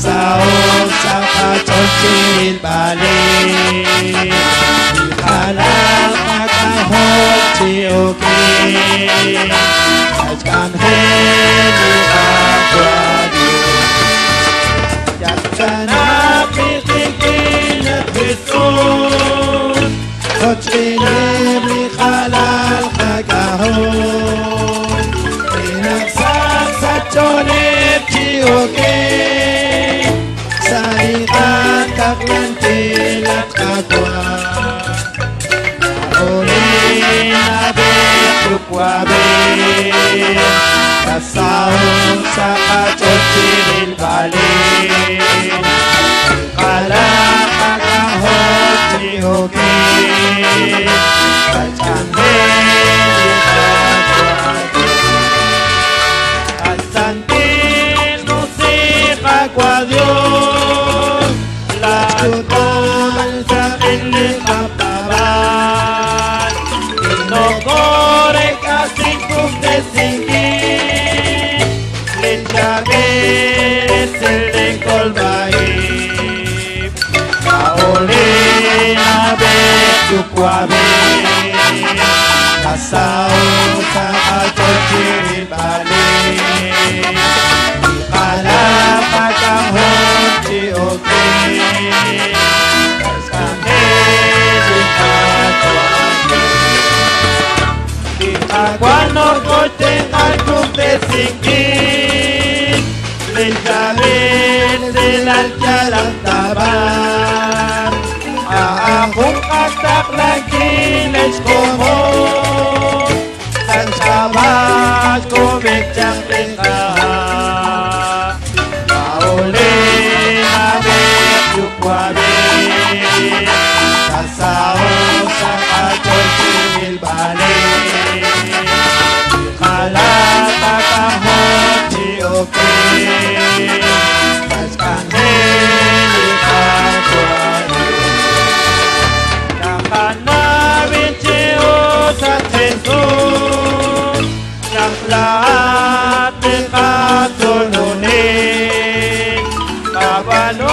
Sasaot sa katsotsil balik Ikalang makahot siukin Askamhen iakadio Yaksanap itikin at bisun Kotsvinim likhalal kagahon Inagsak sa tsolip siukin Salikat kaklantil at kagwan Ulin abit tukwabin Kasahon sa katsotsilil balin Kalakakahot siukin Kacanghin ikagwan Asantin musika kwa Diyos Lakutan sa kiling kaparan Inokore kasing kumdesingin Linjabit siling kolbaib Kaulin abit yukwabit Kasao sa katsotsil balik Kalapagahon siukin Kaskamhin ikagwan Ikagwano kote kalkumdesingin Linjabit silal jalang taban Aahong katak lagi les komo Dan sabas kumik jang tingkah Kaulin abit yukwabit Kasao sa katsotsil balik Kalapagahot siukin Kaskamhin ikagwan Nakanawin siyo sa tensyon Yang lahat ng katulunin Kabalo